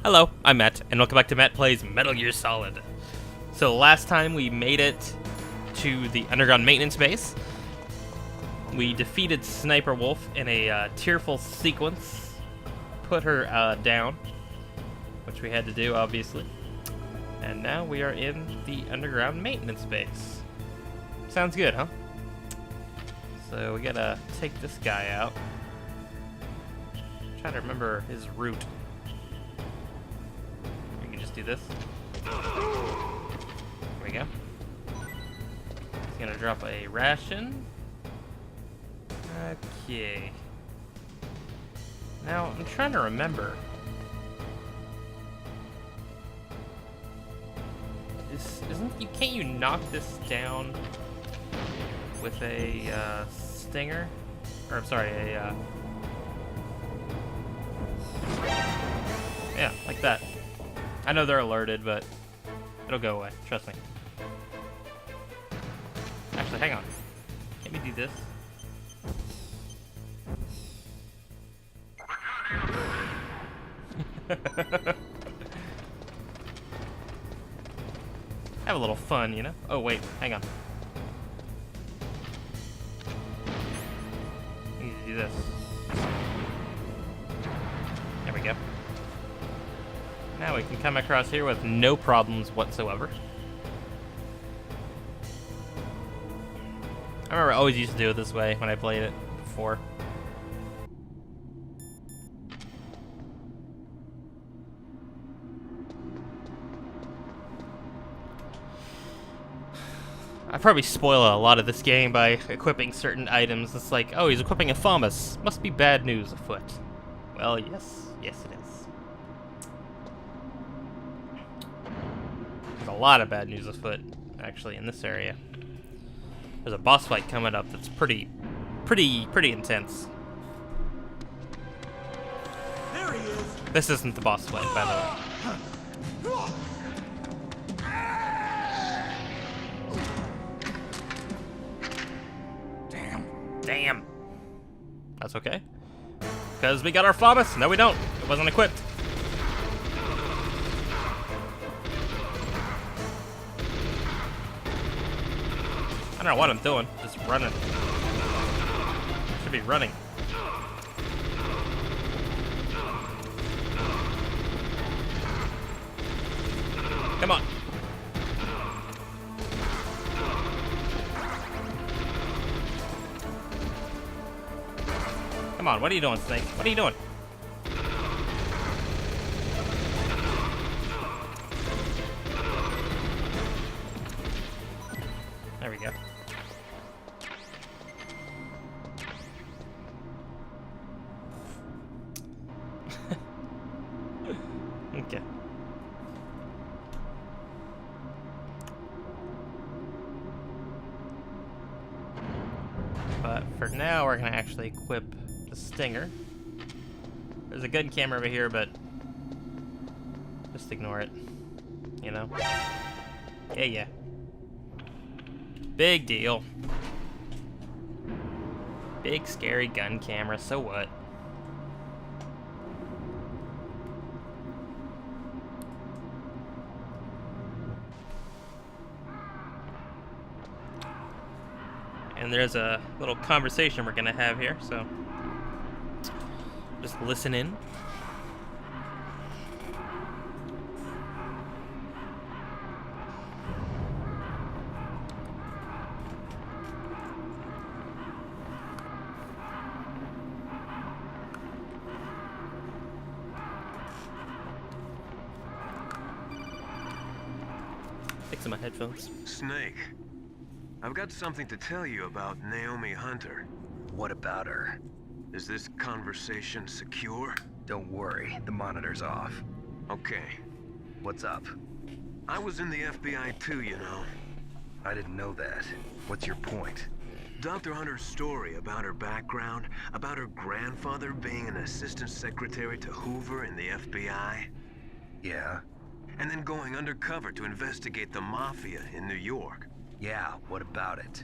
Hello, I'm Matt, and welcome back to Matt Plays Metal Gear Solid. So last time we made it to the underground maintenance base. We defeated Sniper Wolf in a tearful sequence, put her down, which we had to do, obviously. And now we are in the underground maintenance base. Sounds good, huh? So we gotta take this guy out. Try to remember his route. We can just do this. There we go. He's gonna drop a ration. Okay. Now I'm trying to remember. Can't you knock this down with a stinger? Or I'm sorry, yeah, like that. I know they're alerted, but it'll go away. Trust me. Actually, hang on. Let me do this. Have a little fun, you know? Oh, wait. Hang on. I need to do this. There we go. Now we can come across here with no problems whatsoever. I remember I always used to do it this way when I played it before. I probably spoil a lot of this game by equipping certain items. It's like, oh, he's equipping a FOMAS. Must be bad news afoot. Well, yes. Yes, it is. There's a lot of bad news afoot, actually, in this area. There's a boss fight coming up that's pretty intense. There he is. This isn't the boss fight, by the way. Damn. That's okay. Because we got our FOMAS. No, we don't. It wasn't equipped. I don't know what I'm doing. Just running. Should be running. Come on. Come on, what are you doing, Snake? What are you doing? There we go. Okay. But for now, we're gonna actually equip the stinger. There's a gun camera over here, but just ignore it. You know? Yeah. Big deal. Big scary gun camera, so what? And there's a little conversation we're gonna have here, so just listen in. Fixing my headphones. Snake, I've got something to tell you about Naomi Hunter. What about her? Is this conversation secure? Don't worry, the monitor's off. Okay. What's up? I was in the FBI too, you know. I didn't know that. What's your point? Dr. Hunter's story about her background, about her grandfather being an assistant secretary to Hoover in the FBI. Yeah? And then going undercover to investigate the Mafia in New York. Yeah, what about it?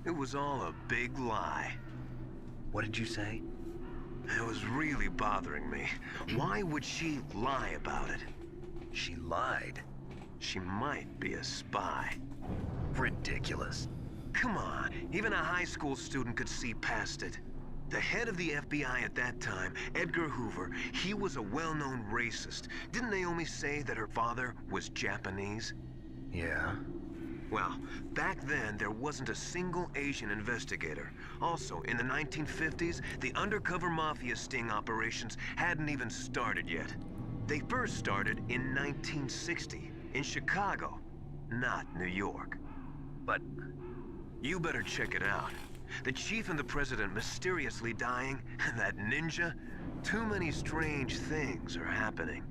It was all a big lie. What did you say? It was really bothering me. Why would she lie about it? She lied. She might be a spy. Ridiculous. Come on, even a high school student could see past it. The head of the FBI at that time, Edgar Hoover, he was a well-known racist. Didn't Naomi say that her father was Japanese? Yeah. Well, back then, there wasn't a single Asian investigator. Also, in the 1950s, the undercover mafia sting operations hadn't even started yet. They first started in 1960, in Chicago, not New York. But You better check it out. The chief and the president mysteriously dying, and that ninja? Too many strange things are happening.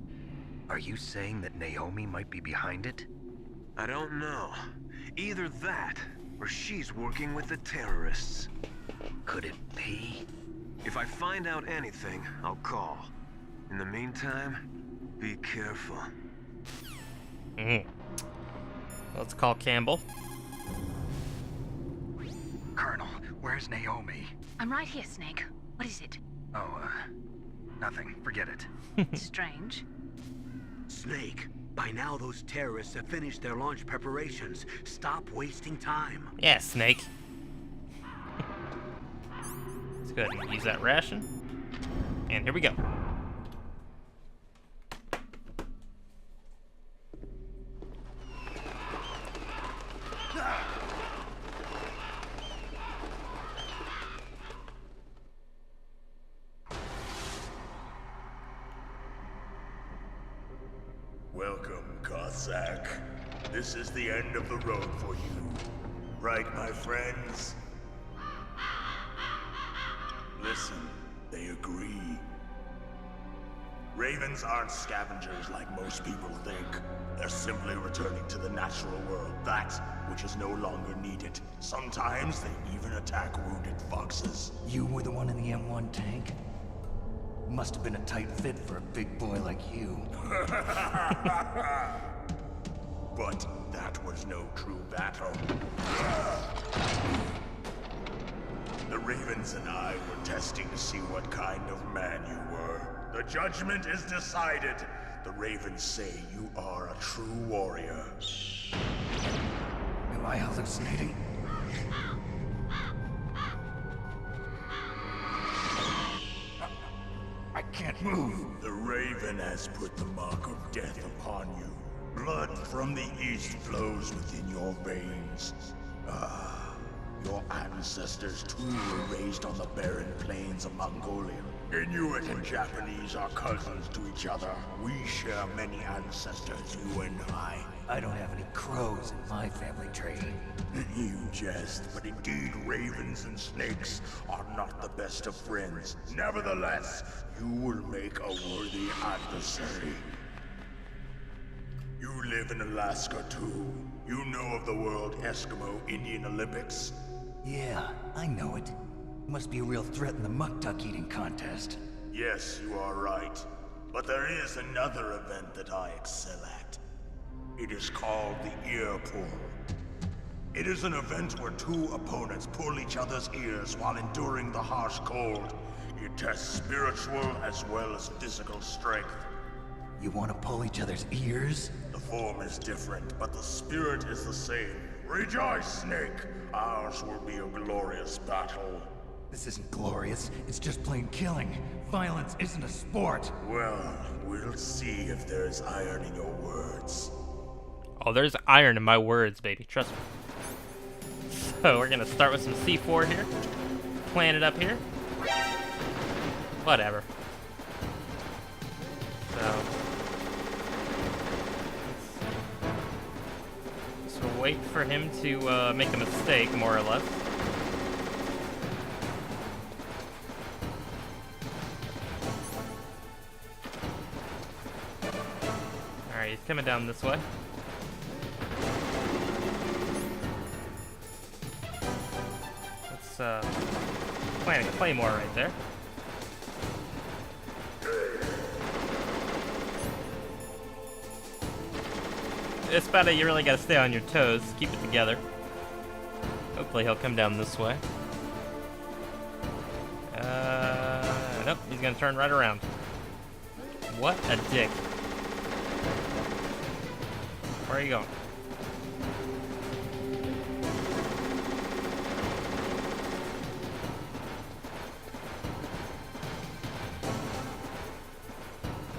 are you saying that Naomi might be behind it? I don't know. Either that, or she's working with the terrorists. Could it be? If I find out anything, I'll call. In the meantime, be careful. Let's call Campbell. Colonel, where's Naomi? I'm right here, Snake. What is it? Oh, nothing. Forget it. Strange. Snake, by now those terrorists have finished their launch preparations. Stop wasting time. Yeah, Snake. Let's go ahead and use that ration. And here we go. Welcome, Cossack. This is the end of the road for you. Right, my friends? Listen, they agree. Ravens aren't scavengers like most people think. They're simply returning to the natural world, that which is no longer needed. Sometimes they even attack wounded foxes. You were the one in the M1 tank? Must have been a tight fit for a big boy like you. But that was no true battle. The Ravens and I were testing to see what kind of man you were. The judgment is decided. The Ravens say you are a true warrior. Am I hallucinating? I can't move. The Raven has put the mark of death upon you. Blood from the east flows within your veins. Ah, your ancestors too were raised on the barren plains of Mongolia. Inuit and Japanese are cousins to each other. We share many ancestors, you and I. I don't have any crows in my family tree. You jest, but indeed ravens and snakes are not the best of friends. Nevertheless, you will make a worthy adversary. You live in Alaska too. You know of the World Eskimo Indian Olympics? Yeah, I know it. Must be a real threat in the muck-duck eating contest. Yes, you are right. But there is another event that I excel at. It is called the ear pull. It is an event where two opponents pull each other's ears while enduring the harsh cold. It tests spiritual as well as physical strength. You want to pull each other's ears? The form is different, but the spirit is the same. Rejoice, Snake! Ours will be a glorious battle. This isn't glorious. It's just plain killing. Violence isn't a sport. Well, we'll see if there's iron in your words. Oh, there's iron in my words, baby. Trust me. So we're gonna start with some C4 here. Plant it up here. Whatever. So wait for him to make a mistake, more or less. Alright, he's coming down this way. Let's plant a claymore right there. It's about it, you really gotta stay on your toes, keep it together. Hopefully he'll come down this way. Nope, gonna turn right around. What a dick. Where are you going?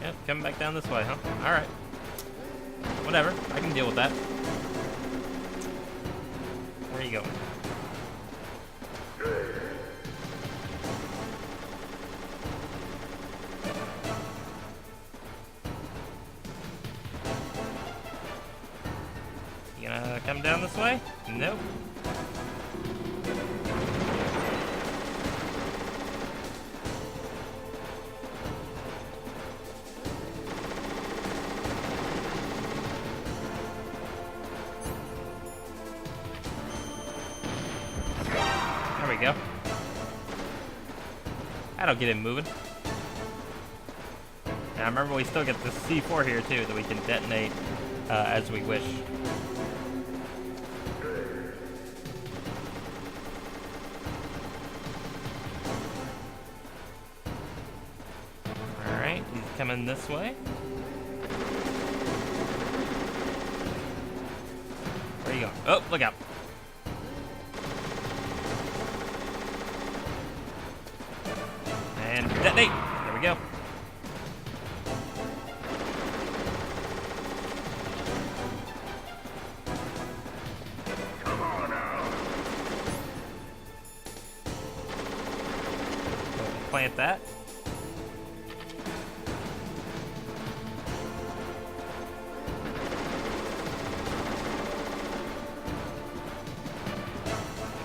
Yep, coming back down this way, huh? Alright. Whatever, I can deal with that. Where are you going? You gonna come down this way? Nope. There we go. That'll get him moving. Now remember, we still get the C4 here too that we can detonate as we wish. Alright, he's coming this way. Where are you going? Oh, look out. And detonate! There we go. Come on now. Plant that.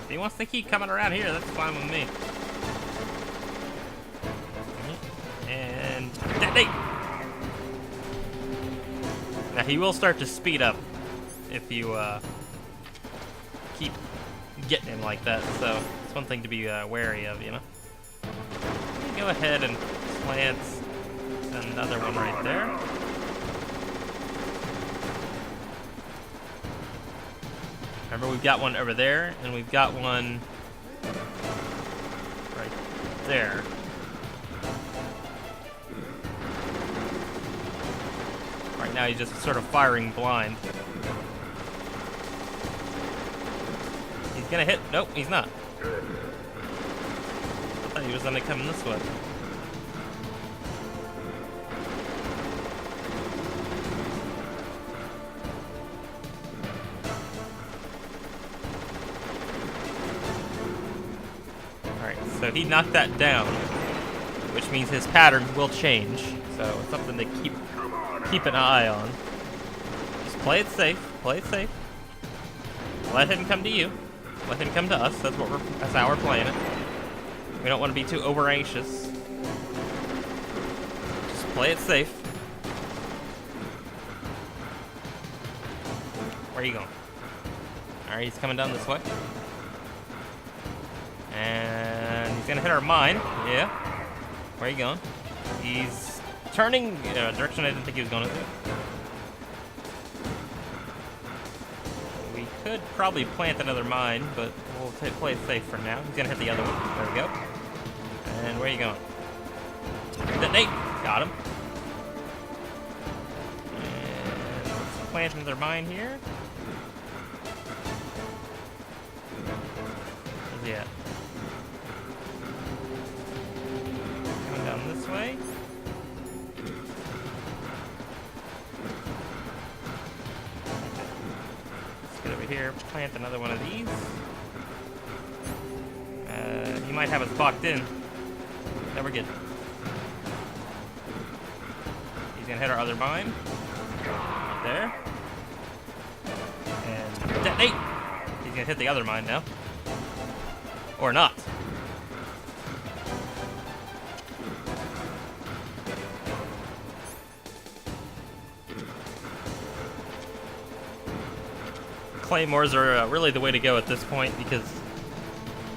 If he wants to keep coming around here, that's fine with me. And detonate! Now he will start to speed up if you keep getting him like that, so it's one thing to be wary of, you know. Go ahead and plant another one right there. Remember, we've got one over there, and we've got one right there. Right now, he's just sort of firing blind. He's gonna hit. Nope, he's not. I thought he was gonna come this way. Alright, so he knocked that down, which means his pattern will change. So it's something to keep an eye on. Just play it safe. Play it safe. Let him come to you. Let him come to us. That's how we're playing it. We don't want to be too over anxious. Just play it safe. Where are you going? Alright, he's coming down this way. And he's gonna hit our mine. Yeah. Where are you going? He's turning direction I didn't think he was going to do. We could probably plant another mine, but we'll play it safe for now. He's gonna hit the other one. There we go. And where are you going? Detonate! Got him. And let's plant another mine here. Where's he at? Coming down this way. Let's get over here, plant another one of these. He might have us blocked in. Yeah, we're good. He's gonna hit our other mine. Right there. And detonate! He's gonna hit the other mine now. Or not. Claymores are really the way to go at this point because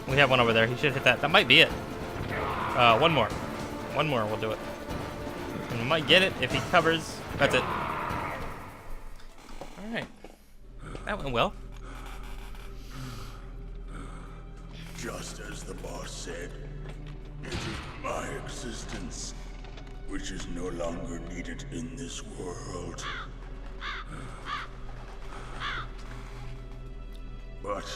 we have one over there. He should hit that. That might be it. One more. One more will do it. And we might get it if he covers. That's it. Alright. That went well. Just as the boss said, It is my existence, which is no longer needed in this world. But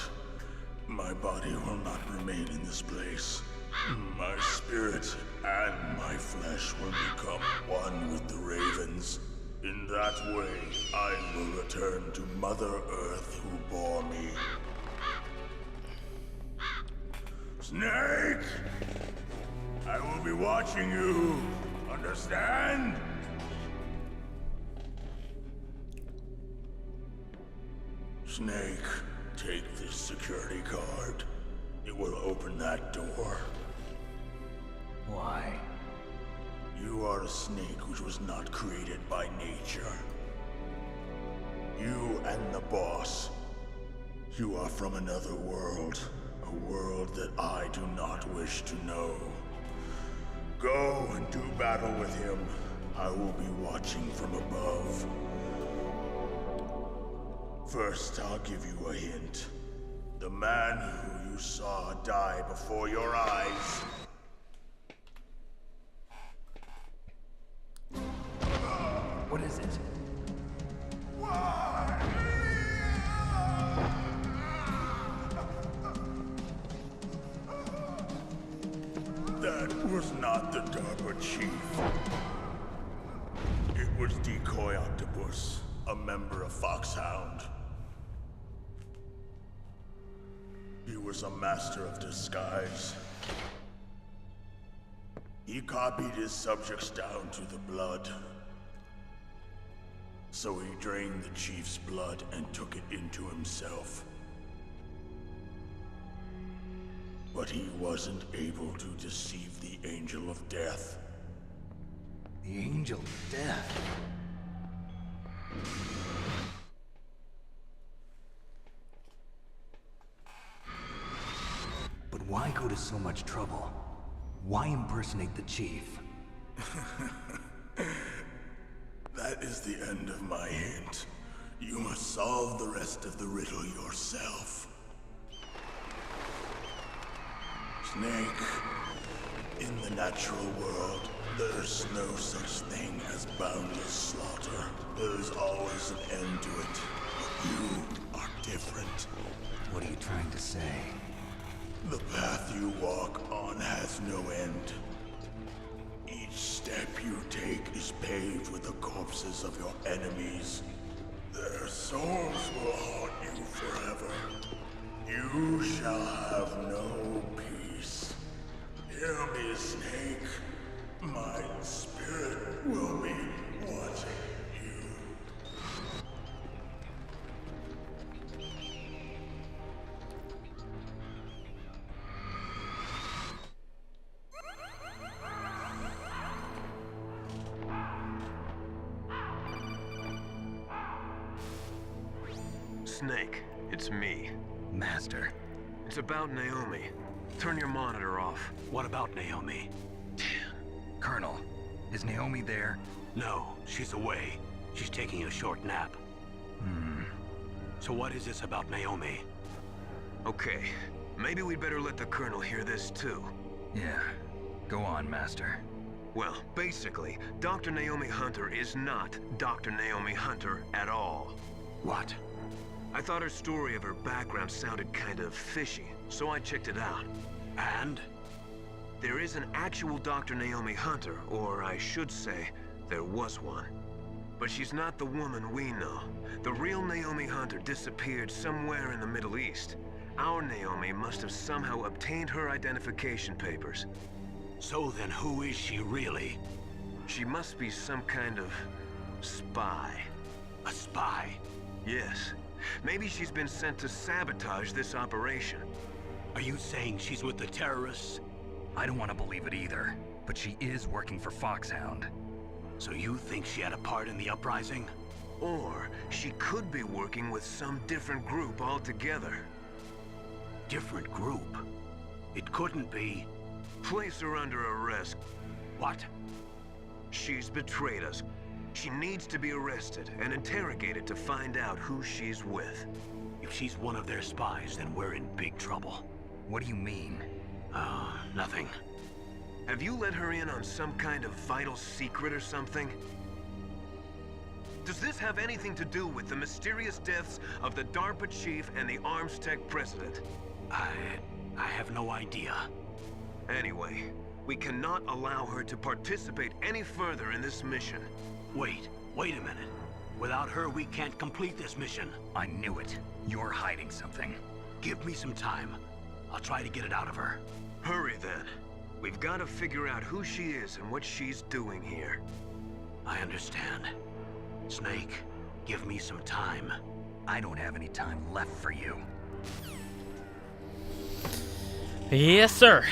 my body will not remain in this place. My spirit and my flesh will become one with the ravens. In that way, I will return to Mother Earth who bore me. Snake! I will be watching you. Understand? Snake, take this security card. It will open that door. Why? You are a snake which was not created by nature. You and the boss. You are from another world. A world that I do not wish to know. Go and do battle with him. I will be watching from above. First, I'll give you a hint. The man who you saw die before your eyes. What is it? That was not the DARPA chief. It was Decoy Octopus, a member of FOXHOUND. He was a master of disguise. He copied his subjects down to the blood. So he drained the chief's blood and took it into himself. But he wasn't able to deceive the Angel of Death. The Angel of Death? But why go to so much trouble? Why impersonate the chief? That is the end of my hint. You must solve the rest of the riddle yourself. Snake, in the natural world, there's no such thing as boundless slaughter. There's always an end to it. But you are different. What are you trying to say? The path you walk on has no end. Each step you take is paved with the corpses of your enemies. Their souls will haunt you forever. You shall have no peace. Hear me, Snake. My spirit will be watching you. Snake, it's me. Master. It's about Naomi. Turn your monitor off. What about Naomi? Colonel, is Naomi there? No, she's away. She's taking a short nap. So what is this about Naomi? Okay, maybe we'd better let the Colonel hear this too. Yeah. Go on, Master. Well, basically, Dr. Naomi Hunter is not Dr. Naomi Hunter at all. What? I thought her story of her background sounded kind of fishy, so I checked it out. And? There is an actual Dr. Naomi Hunter, or I should say, there was one. But she's not the woman we know. The real Naomi Hunter disappeared somewhere in the Middle East. Our Naomi must have somehow obtained her identification papers. So then who is she really? She must be some kind of spy. A spy? Yes. Maybe she's been sent to sabotage this operation. Are you saying she's with the terrorists? I don't want to believe it either, but she is working for FOXHOUND. So you think she had a part in the uprising? Or she could be working with some different group altogether. Different group? It couldn't be. Place her under arrest. What? She's betrayed us. She needs to be arrested and interrogated to find out who she's with. If she's one of their spies, then we're in big trouble. What do you mean? Nothing. Have you let her in on some kind of vital secret or something? Does this have anything to do with the mysterious deaths of the DARPA chief and the arms tech president? I have no idea. Anyway, we cannot allow her to participate any further in this mission. Wait a minute. Without her, we can't complete this mission. I knew it. You're hiding something. Give me some time. I'll try to get it out of her. Hurry then. We've got to figure out who she is and what she's doing here. I understand. Snake, give me some time. I don't have any time left for you. Yes, sir.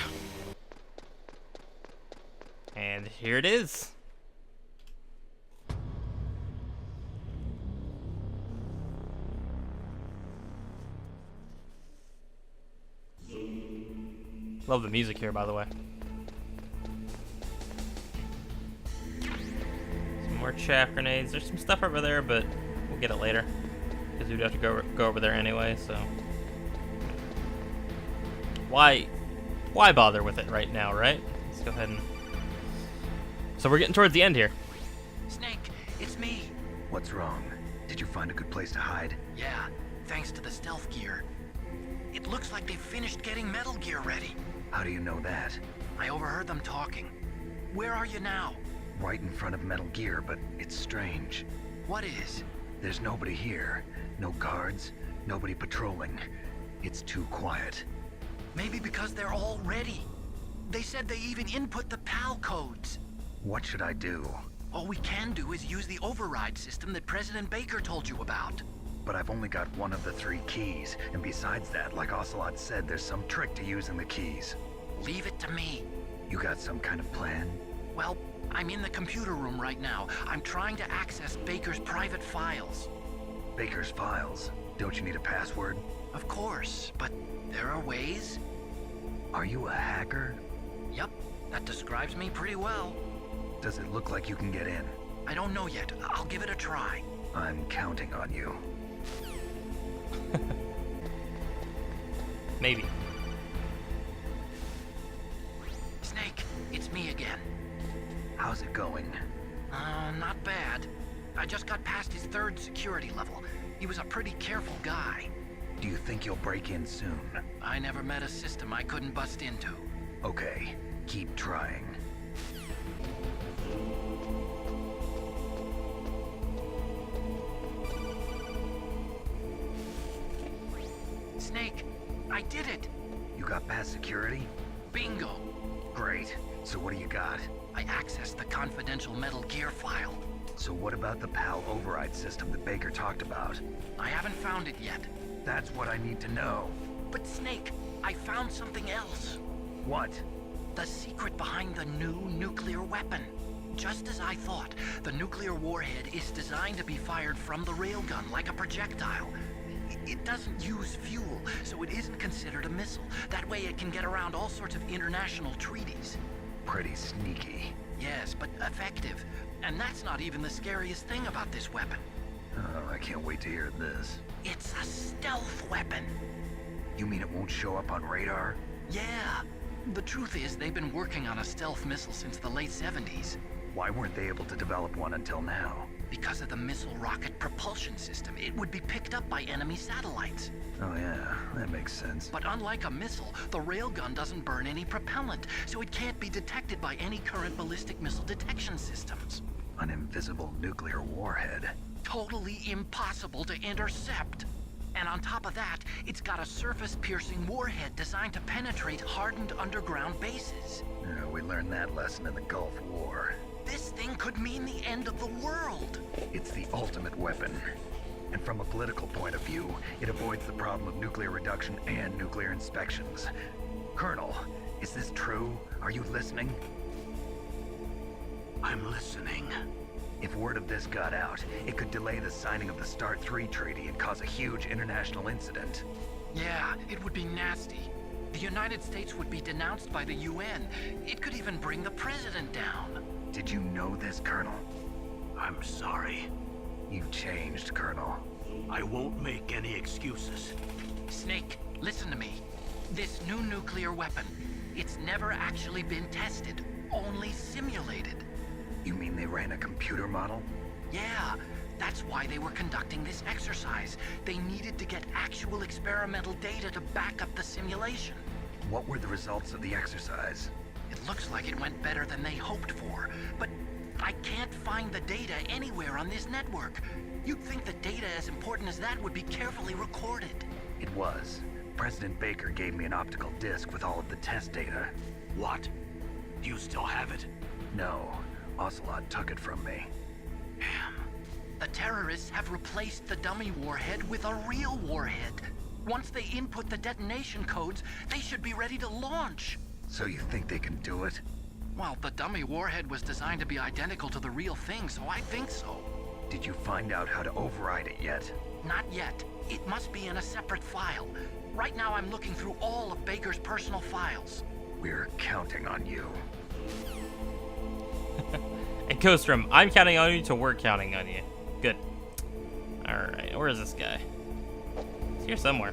And here it is. Love the music here, by the way. Some more chaff grenades. There's some stuff over there, but we'll get it later. Because we'd have to go over there anyway, so... Why bother with it right now, right? Let's go ahead and... So we're getting towards the end here. Snake, it's me. What's wrong? Did you find a good place to hide? Yeah, thanks to the stealth gear. It looks like they've finished getting Metal Gear ready. How do you know that? I overheard them talking. Where are you now? Right in front of Metal Gear, but it's strange. What is? There's nobody here. No guards, nobody patrolling. It's too quiet. Maybe because they're all ready. They said they even input the PAL codes. What should I do? All we can do is use the override system that President Baker told you about. But I've only got one of the 3 keys, and besides that, like Ocelot said, there's some trick to using the keys. Leave it to me. You got some kind of plan? Well, I'm in the computer room right now. I'm trying to access Baker's private files. Baker's files? Don't you need a password? Of course, but there are ways. Are you a hacker? Yep, that describes me pretty well. Does it look like you can get in? I don't know yet. I'll give it a try. I'm counting on you. Maybe. Snake, it's me again. How's it going? Not bad. I just got past his 3rd security level. He was a pretty careful guy. Do you think you'll break in soon? I never met a system I couldn't bust into. Okay, keep trying. Snake, I did it! You got past security? Bingo! Great. So what do you got? I accessed the confidential Metal Gear file. So what about the PAL override system that Baker talked about? I haven't found it yet. That's what I need to know. But Snake, I found something else. What? The secret behind the new nuclear weapon. Just as I thought, the nuclear warhead is designed to be fired from the railgun like a projectile. It doesn't use fuel, so it isn't considered a missile. That way it can get around all sorts of international treaties. Pretty sneaky. Yes, but effective. And that's not even the scariest thing about this weapon. Oh, I can't wait to hear this. It's a stealth weapon. You mean it won't show up on radar? Yeah. The truth is, they've been working on a stealth missile since the late 70s. Why weren't they able to develop one until now? Because of the missile rocket propulsion system, it would be picked up by enemy satellites. Oh yeah, that makes sense. But unlike a missile, the railgun doesn't burn any propellant, so it can't be detected by any current ballistic missile detection systems. An invisible nuclear warhead. Totally impossible to intercept. And on top of that, it's got a surface-piercing warhead designed to penetrate hardened underground bases. Yeah, we learned that lesson in the Gulf War. This thing could mean the end of the world. It's the ultimate weapon. And from a political point of view, it avoids the problem of nuclear reduction and nuclear inspections. Colonel, is this true? Are you listening? I'm listening. If word of this got out, it could delay the signing of the START 3 treaty and cause a huge international incident. Yeah, it would be nasty. The United States would be denounced by the UN. It could even bring the president down. Did you know this, Colonel? I'm sorry. You've changed, Colonel. I won't make any excuses. Snake, listen to me. This new nuclear weapon, It's never actually been tested, only simulated. You mean they ran a computer model? Yeah, that's why they were conducting this exercise. They needed to get actual experimental data to back up the simulation. What were the results of the exercise? It looks like it went better than they hoped for, but I can't find the data anywhere on this network. You'd think that data as important as that would be carefully recorded. It was. President Baker gave me an optical disc with all of the test data. What? Do you still have it? No, Ocelot took it from me. Damn. The terrorists have replaced the dummy warhead with a real warhead. Once they input the detonation codes, they should be ready to launch. So you think they can do it? Well, the dummy warhead was designed to be identical to the real thing, so I think so. Did you find out how to override it yet? Not yet. It must be in a separate file. Right now I'm looking through all of Baker's personal files. We're counting on you. And Kostrom, I'm counting on you till we're counting on you. Good. Alright, where is this guy? He's here somewhere.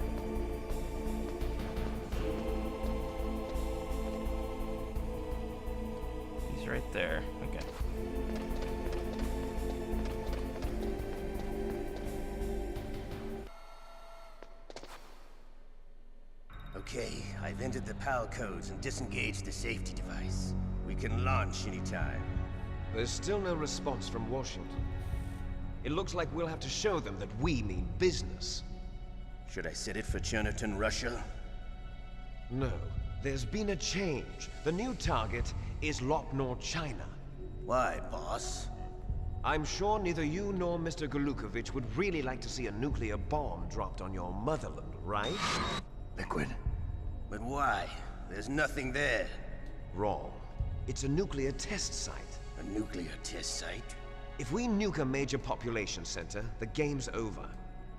He's right there. Okay. Okay, I've entered the PAL codes and disengaged the safety device. We can launch anytime. There's still no response from Washington. It looks like we'll have to show them that we mean business. Should I set it for Cherniton, Russia? No, there's been a change. The new target is Lopnor, China. Why, boss? I'm sure neither you nor Mr. Golukovich would really like to see a nuclear bomb dropped on your motherland, right? Liquid. But why? There's nothing there. Wrong. It's a nuclear test site. A nuclear test site? If we nuke a major population center, the game's over.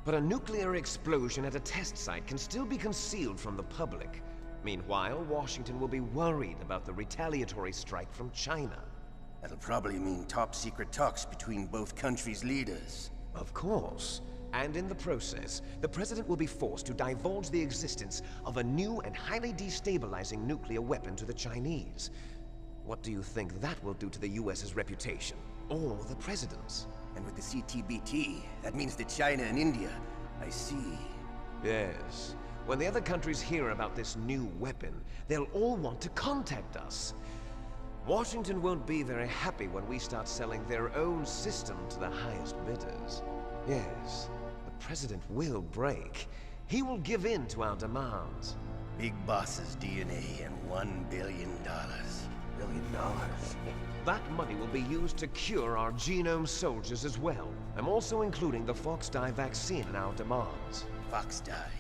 But a nuclear explosion at a test site can still be concealed from the public. Meanwhile, Washington will be worried about the retaliatory strike from China. That'll probably mean top-secret talks between both countries' leaders. Of course. And in the process, the president will be forced to divulge the existence of a new and highly destabilizing nuclear weapon to the Chinese. What do you think that will do to the US's reputation? Or the president's? And with the CTBT, that means that China and India. I see. Yes. When the other countries hear about this new weapon, they'll all want to contact us. Washington won't be very happy when we start selling their own system to the highest bidders. Yes, the president will break. He will give in to our demands. Big boss's DNA and $1 billion. $1 billion? That money will be used to cure our genome soldiers as well. I'm also including the FOXHOUND vaccine in our demands. FOXHOUND.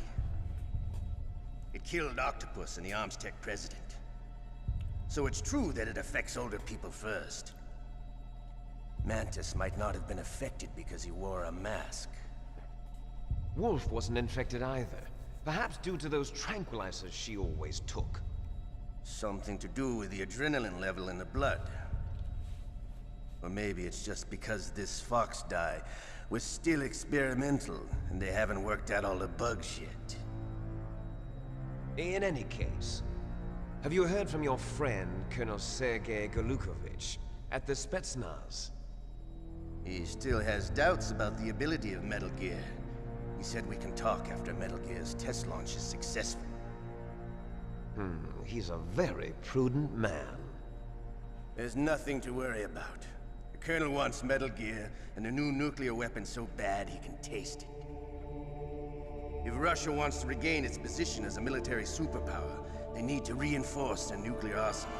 It killed Octopus and the Arms Tech president. So it's true that it affects older people first. Mantis might not have been affected because he wore a mask. Wolf wasn't infected either. Perhaps due to those tranquilizers she always took. Something to do with the adrenaline level in the blood. Or maybe it's just because this Fox dye was still experimental and they haven't worked out all the bugs yet. In any case, have you heard from your friend, Colonel Sergei Golukovich, at the Spetsnaz? He still has doubts about the ability of Metal Gear. He said we can talk after Metal Gear's test launch is successful. He's a very prudent man. There's nothing to worry about. The Colonel wants Metal Gear and a new nuclear weapon so bad he can taste it. If Russia wants to regain its position as a military superpower, they need to reinforce their nuclear arsenal.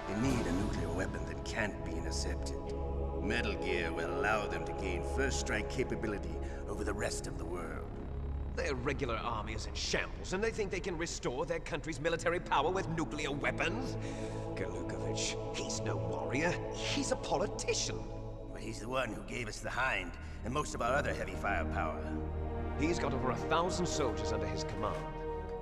They need a nuclear weapon that can't be intercepted. Metal Gear will allow them to gain first strike capability over the rest of the world. Their regular army is in shambles, and they think they can restore their country's military power with nuclear weapons? Golukovich, he's no warrior. He's a politician. But he's the one who gave us the Hind and most of our other heavy firepower. He's got over 1,000 soldiers under his command.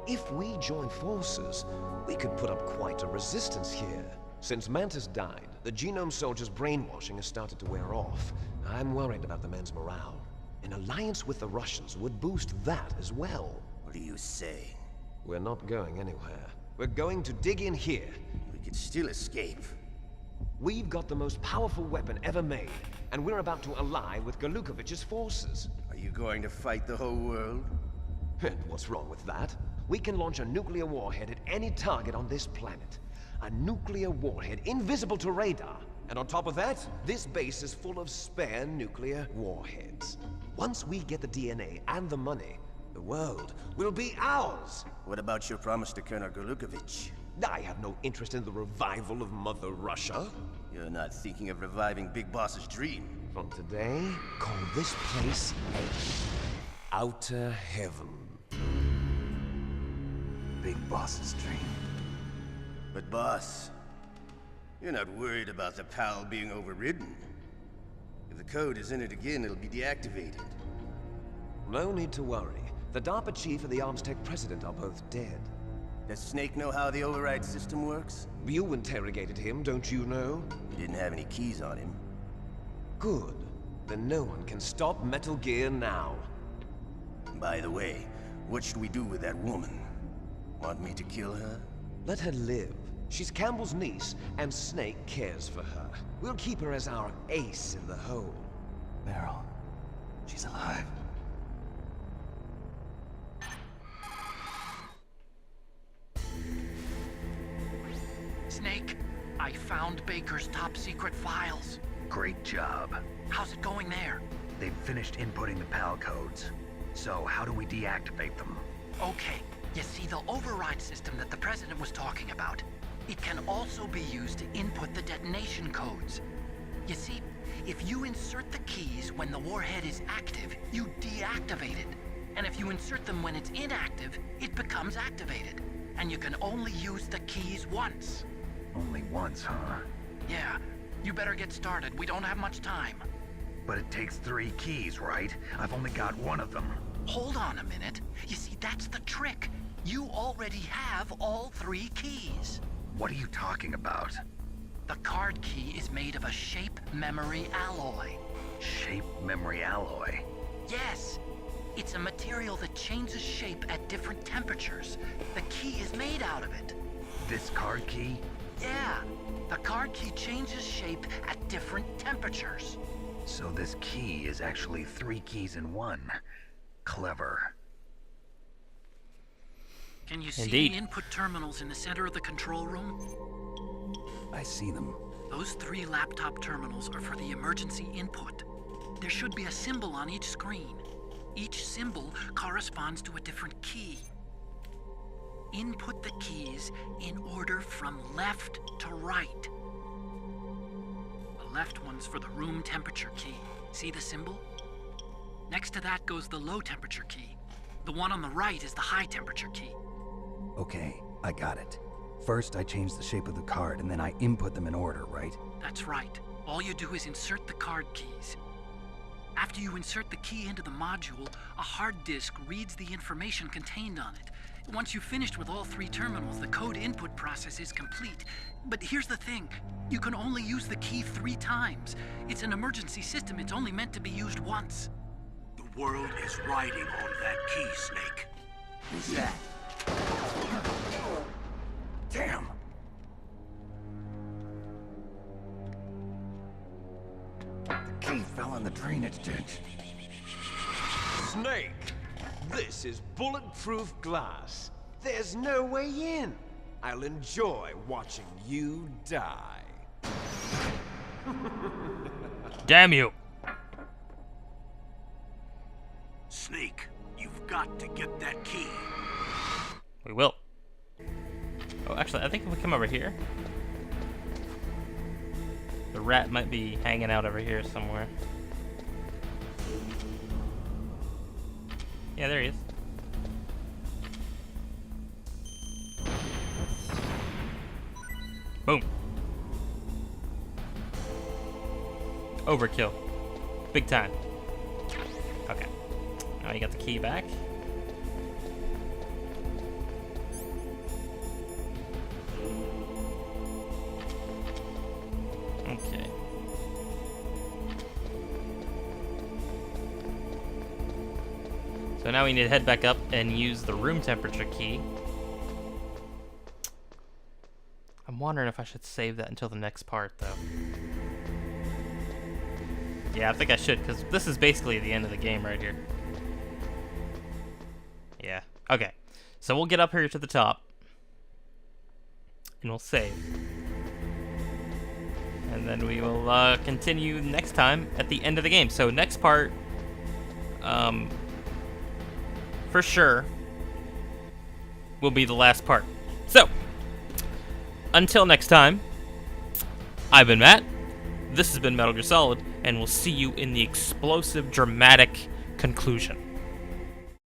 If we join forces, we could put up quite a resistance here. Since Mantis died, the genome soldiers' brainwashing has started to wear off. I'm worried about the men's morale. An alliance with the Russians would boost that as well. What do you say? We're not going anywhere. We're going to dig in here. We could still escape. We've got the most powerful weapon ever made, and we're about to ally with Galukovich's forces. Are you going to fight the whole world? And what's wrong with that? We can launch a nuclear warhead at any target on this planet. A nuclear warhead invisible to radar. And on top of that, this base is full of spare nuclear warheads. Once we get the DNA and the money, the world will be ours. What about your promise to Colonel Galukovich? I have no interest in the revival of Mother Russia. You're not thinking of reviving Big Boss's dream. From today, call this place Outer Heaven. Big Boss's dream. But boss, you're not worried about the PAL being overridden. If the code is in it again, it'll be deactivated. No need to worry. The DARPA chief and the Arms Tech president are both dead. Does Snake know how the override system works? You interrogated him, don't you know? He didn't have any keys on him. Good. Then no one can stop Metal Gear now. By the way, what should we do with that woman? Want me to kill her? Let her live. She's Campbell's niece, and Snake cares for her. We'll keep her as our ace in the hole. Meryl, she's alive. Snake, I found Baker's top secret files. Great job. How's it going there? They've finished inputting the PAL codes. So how do we deactivate them? Okay, you see the override system that the President was talking about? It can also be used to input the detonation codes. You see, if you insert the keys when the warhead is active, you deactivate it. And if you insert them when it's inactive, it becomes activated. And you can only use the keys once. Only once, huh? Yeah, you better get started. We don't have much time. But it takes 3 keys, right? I've only got 1 of them. Hold on a minute. You see, that's the trick. You already have all 3 keys. What are you talking about? The card key is made of a shape memory alloy. Shape memory alloy? Yes. It's a material that changes shape at different temperatures. The key is made out of it. This card key? Yeah. The card key changes shape at different temperatures. So this key is actually 3 keys in 1. Clever. Can you see Indeed. the input terminals in the center of the control room? I see them. Those 3 laptop terminals are for the emergency input. There should be a symbol on each screen. Each symbol corresponds to a different key. Input the keys in order from left to right. The left one's for the room temperature key. See the symbol? Next to that goes the low temperature key. The one on the right is the high temperature key. Okay, I got it. First, I change the shape of the card, and then I input them in order, right? That's right. All you do is insert the card keys. After you insert the key into the module, a hard disk reads the information contained on it. Once you've finished with all 3 terminals, the code input process is complete. But here's the thing. You can only use the key 3 times. It's an emergency system. It's only meant to be used once. The world is riding on that key, Snake. Who's that? Damn! The key fell in the drainage ditch. Snake! This is bulletproof glass. There's no way in. I'll enjoy watching you die. Damn you. Snake, you've got to get that key. We will. Oh, actually, I think if we come over here, the rat might be hanging out over here somewhere. Yeah, there he is. Boom. Overkill. Big time. Okay. Now you got the key back. Okay. So now we need to head back up and use the room temperature key wondering if I should save that until the next part, though. Yeah, I think I should, because this is basically the end of the game right here. Yeah. Okay. So we'll get up here to the top. And we'll save. And then we will continue next time at the end of the game. So next part, for sure, will be the last part. So, until next time, I've been Matt, this has been Metal Gear Solid, and we'll see you in the explosive, dramatic conclusion.